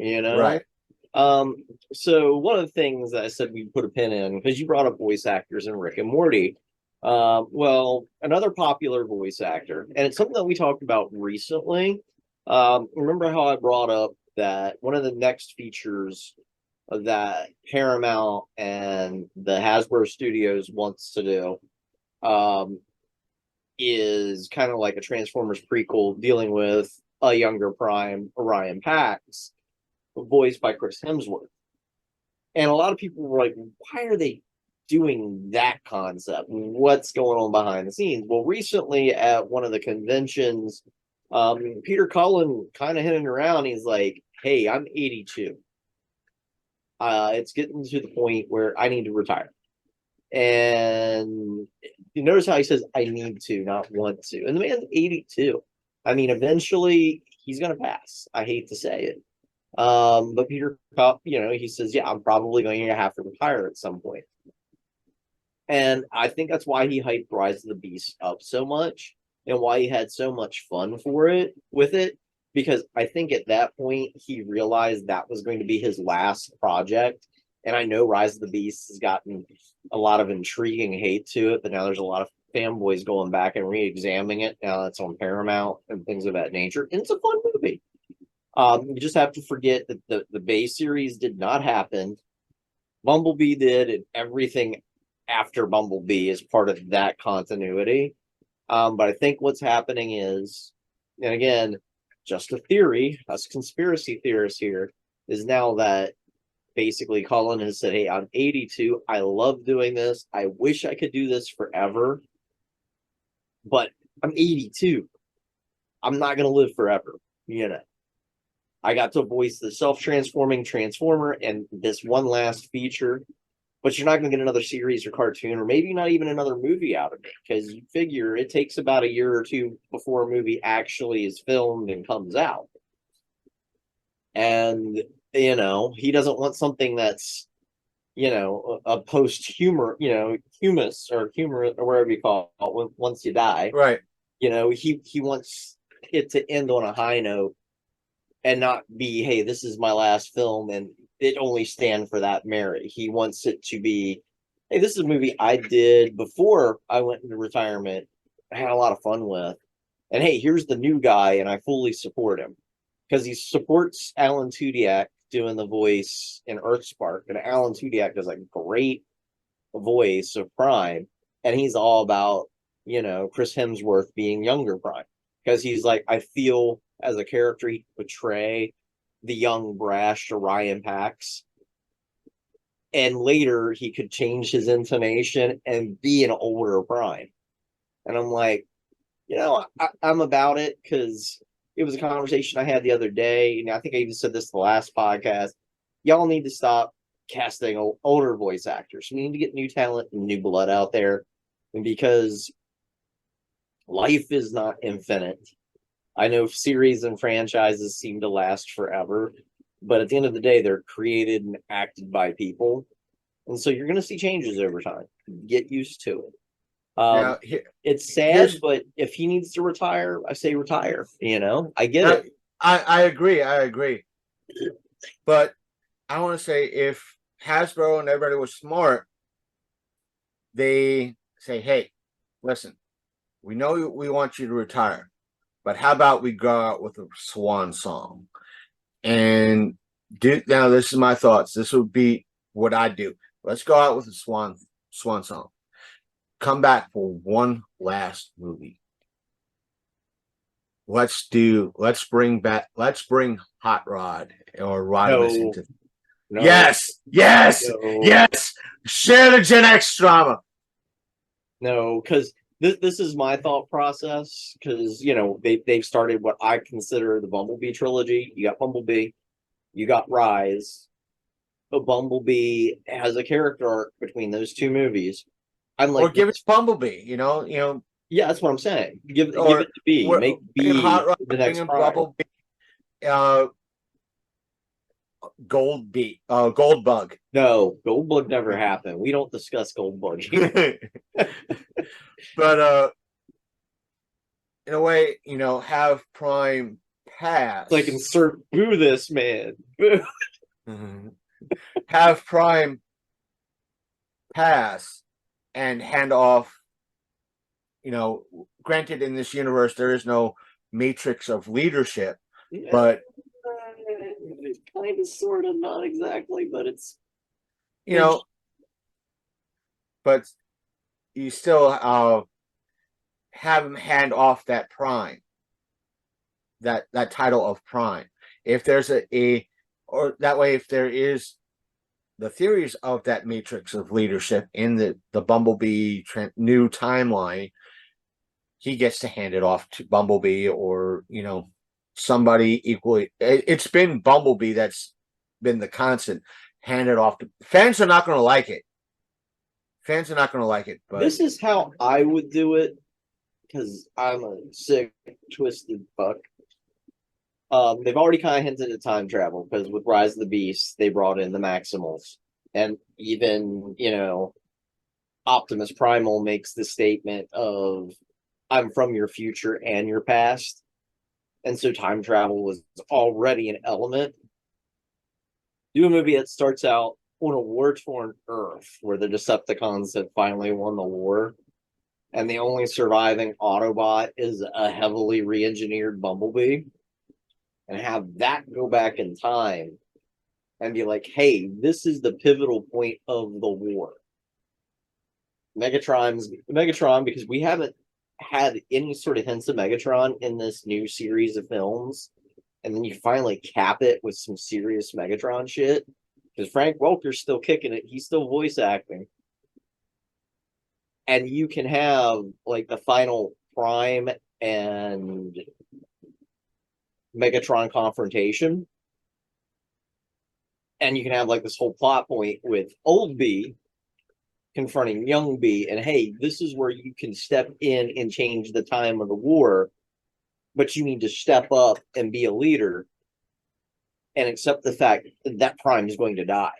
you know? Right. So one of the things that I said we put a pin in, because you brought up voice actors in Rick and Morty. Well, another popular voice actor, and it's something that we talked about recently. Remember how I brought up that one of the next features that Paramount and the Hasbro Studios wants to do um, is kind of like a Transformers prequel dealing with a younger Prime, Orion Pax, voiced by Chris Hemsworth. And a lot of people were like, why are they doing that concept? What's going on behind the scenes? Well, recently at one of the conventions, Peter Cullen kind of hinted around. He's like, hey, I'm 82. It's getting to the point where I need to retire. And you notice how he says, I need to, not want to. And the man's 82. I mean, eventually he's going to pass. I hate to say it. But Peter, he says, yeah, I'm probably going to have to retire at some point. And I think that's why he hyped Rise of the Beast up so much and why he had so much fun with it. Because I think at that point he realized that was going to be his last project. And I know Rise of the Beast has gotten a lot of intriguing hate to it, but now there's a lot of fanboys going back and re-examining it now that's on Paramount and things of that nature. And it's a fun movie. You just have to forget that the Bay series did not happen. Bumblebee did, and everything after Bumblebee is part of that continuity. But I think what's happening is, and again, just a theory, us conspiracy theorists here, is now that basically Colin has said, hey, I'm 82. I love doing this. I wish I could do this forever, but I'm 82. I'm not going to live forever, I got to voice the self-transforming Transformer and this one last feature, but you're not going to get another series or cartoon, or maybe not even another movie out of it, because you figure it takes about a year or two before a movie actually is filmed and comes out. And, he doesn't want something that's, a post-humor, humus or humor or whatever you call it once you die. Right. He wants it to end on a high note and not be, hey, this is my last film and it only stand for that merit. He wants it to be, hey, this is a movie I did before I went into retirement. I had a lot of fun with. And hey, here's the new guy, and I fully support him. Because he supports Alan Tudyk doing the voice in Earthspark. And Alan Tudyk does a great voice of Prime. And he's all about, Chris Hemsworth being younger Prime. Because he's like, I feel as a character he could portray the young, brash Orion Pax. And later he could change his intonation and be an older Prime. And I'm like, I'm about it, because it was a conversation I had the other day. And I think I even said this the last podcast. Y'all need to stop casting older voice actors. We need to get new talent and new blood out there. And because life is not infinite. I know series and franchises seem to last forever, but at the end of the day, they're created and acted by people. And so you're going to see changes over time. Get used to it. Now, It's sad, but if he needs to retire, I say retire. I get it. I agree. I agree. But I want to say, if Hasbro and everybody was smart, they say, hey, listen, we know we want you to retire, but how about we go out with a swan song? And now this is my thoughts. This would be what I do. Let's go out with a swan song. Come back for one last movie. Let's bring Hot Rod or Rodimus into. No, yes. Share the Gen X drama. No, because this is my thought process. Because they've started what I consider the Bumblebee trilogy. You got Bumblebee, you got Rise. But Bumblebee has a character arc between those two movies. I'm like, or give it to Bumblebee. Yeah, that's what I'm saying. Give it to B. Make B Hot Rod, the next Bumblebee. Goldbug. No, Goldbug never happened. We don't discuss Goldbug here. But in a way, have Prime pass. It's like insert boo this man. Boo. Have Prime pass and hand off. Granted, in this universe, there is no matrix of leadership, but kind of, sort of, not exactly, but it's but you still have him hand off that Prime, that title of Prime. If there's or that way, if there is the theories of that matrix of leadership in the Bumblebee new timeline, he gets to hand it off to Bumblebee or, somebody equally. It's been Bumblebee that's been the constant. Hand it off to fans are not going to like it. Fans are not going to like it. But this is how I would do it, because I'm a sick, twisted fuck. They've already kind of hinted at time travel, because with Rise of the Beast, they brought in the Maximals. And even, Optimus Primal makes the statement of, I'm from your future and your past. And so time travel was already an element. Do a movie that starts out on a war-torn Earth, where the Decepticons have finally won the war, and the only surviving Autobot is a heavily re-engineered Bumblebee, and have that go back in time and be like, hey, this is the pivotal point of the war. Megatron, because we haven't had any sort of hints of Megatron in this new series of films, and then you finally cap it with some serious Megatron shit, because Frank Welker's still kicking it. He's still voice acting. And you can have, like, the final Prime and Megatron confrontation. And you can have, like, this whole plot point with Old B confronting Young B, and hey, this is where you can step in and change the time of the war, but you need to step up and be a leader and accept the fact that Prime is going to die,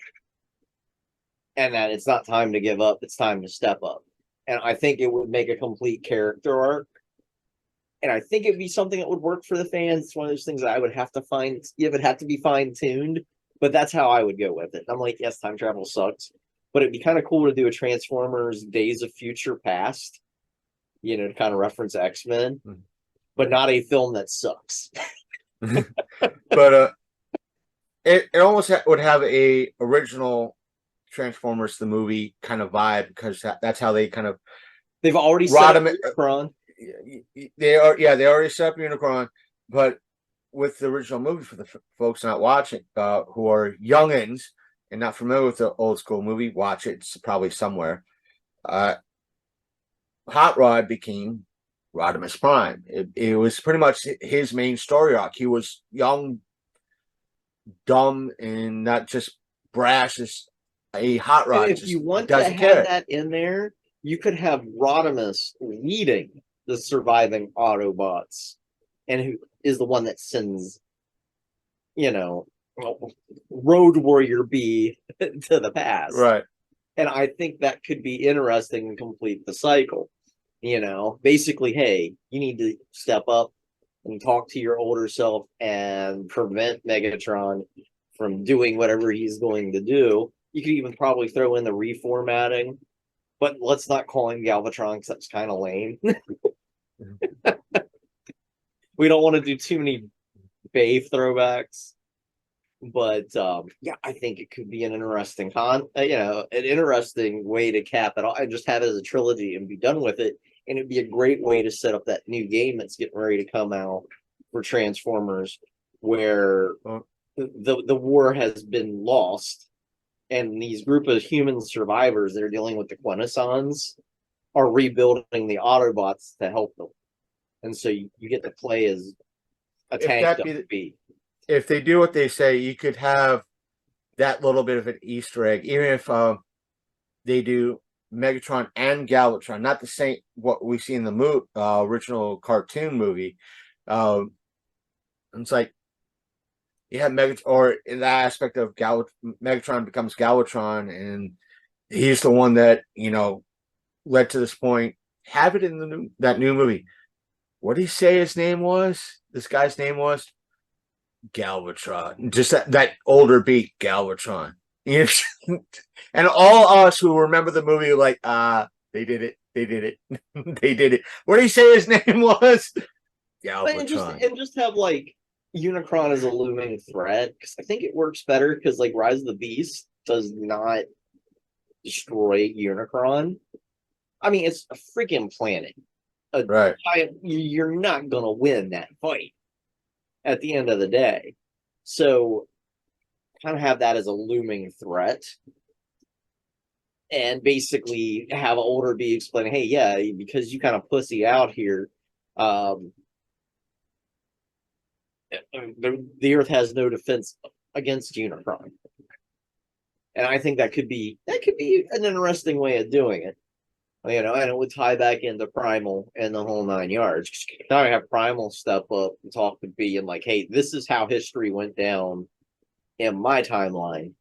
and that it's not time to give up, it's time to step up. And I think it would make a complete character arc, and I think it'd be something that would work for the fans. It's one of those things that I would have to find, it would have to be fine-tuned, but that's how I would go with it. I'm like, yes, time travel sucks, but it'd be kind of cool to do a Transformers Days of Future Past, to kind of reference X-Men, but not a film that sucks. But it almost would have a original Transformers the movie kind of vibe, because that's how they kind of they've already set up Unicron. They already set up Unicron, but with the original movie, for the folks not watching, who are youngins and not familiar with the old school movie, watch it. It's probably somewhere. Hot Rod became Rodimus Prime. It was pretty much his main story arc. He was young, dumb, and not just brash as a Hot Rod. And if you want to have that in there, you could have Rodimus leading the surviving Autobots, and who is the one that sends, Road Warrior B to the past. Right. And I think that could be interesting and complete the cycle. Basically, hey, you need to step up and talk to your older self and prevent Megatron from doing whatever he's going to do. You could even probably throw in the reformatting, but let's not call him Galvatron, because that's kind of lame. We don't want to do too many Bay throwbacks. But I think it could be an interesting an interesting way to cap it all and just have it as a trilogy and be done with it. And it'd be a great way to set up that new game that's getting ready to come out for Transformers, where the war has been lost, and these group of human survivors that are dealing with the Quintessons are rebuilding the Autobots to help them. And so you get to play as a tank. If they do what they say, you could have that little bit of an Easter egg, even if they do Megatron and Galvatron, not the same what we see in the original cartoon movie. It's like you have Megatron, or in that aspect of Megatron becomes Galvatron, and he's the one that led to this point. Have it in that new movie. What did he say his name was? This guy's name was? Galvatron, just that older beat, Galvatron. You know, and all us who remember the movie, like, they did it, they did it, they did it. What did he say his name was? Galvatron. And just have like Unicron as a looming threat, because I think it works better because like Rise of the Beast does not destroy Unicron. I mean, it's a freaking planet. Right. You're not gonna win that fight at the end of the day. So kind of have that as a looming threat. And basically have older be explaining, hey, yeah, because you kind of pussy out here, the Earth has no defense against Unicron. And I think that could be an interesting way of doing it. You know, and it would tie back into Primal and the whole 9 yards. Now I have Primal step up and talk to B and like, hey, this is how history went down in my timeline.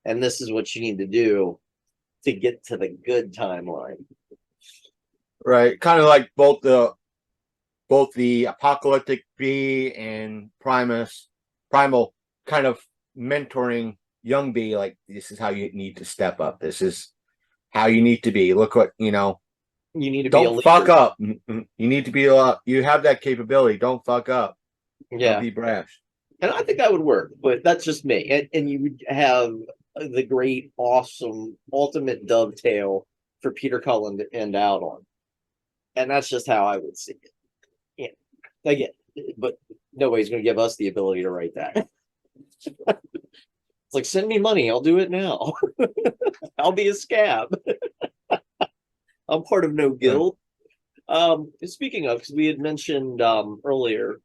And this is what you need to do to get to the good timeline. Right. Kind of like both the apocalyptic B and Primal kind of mentoring young B, like, this is how you need to step up. This is how you need to be. Look what, you need to don't be a fuck up. You need to be you have that capability. Don't fuck up. Yeah. Don't be brash. And I think that would work, but that's just me. And you would have the great, awesome, ultimate dovetail for Peter Cullen to end out on. And that's just how I would see it. Yeah. Again, but nobody's going to give us the ability to write that. It's like, send me money. I'll do it now. I'll be a scab. I'm part of no guild. Speaking of, because we had mentioned earlier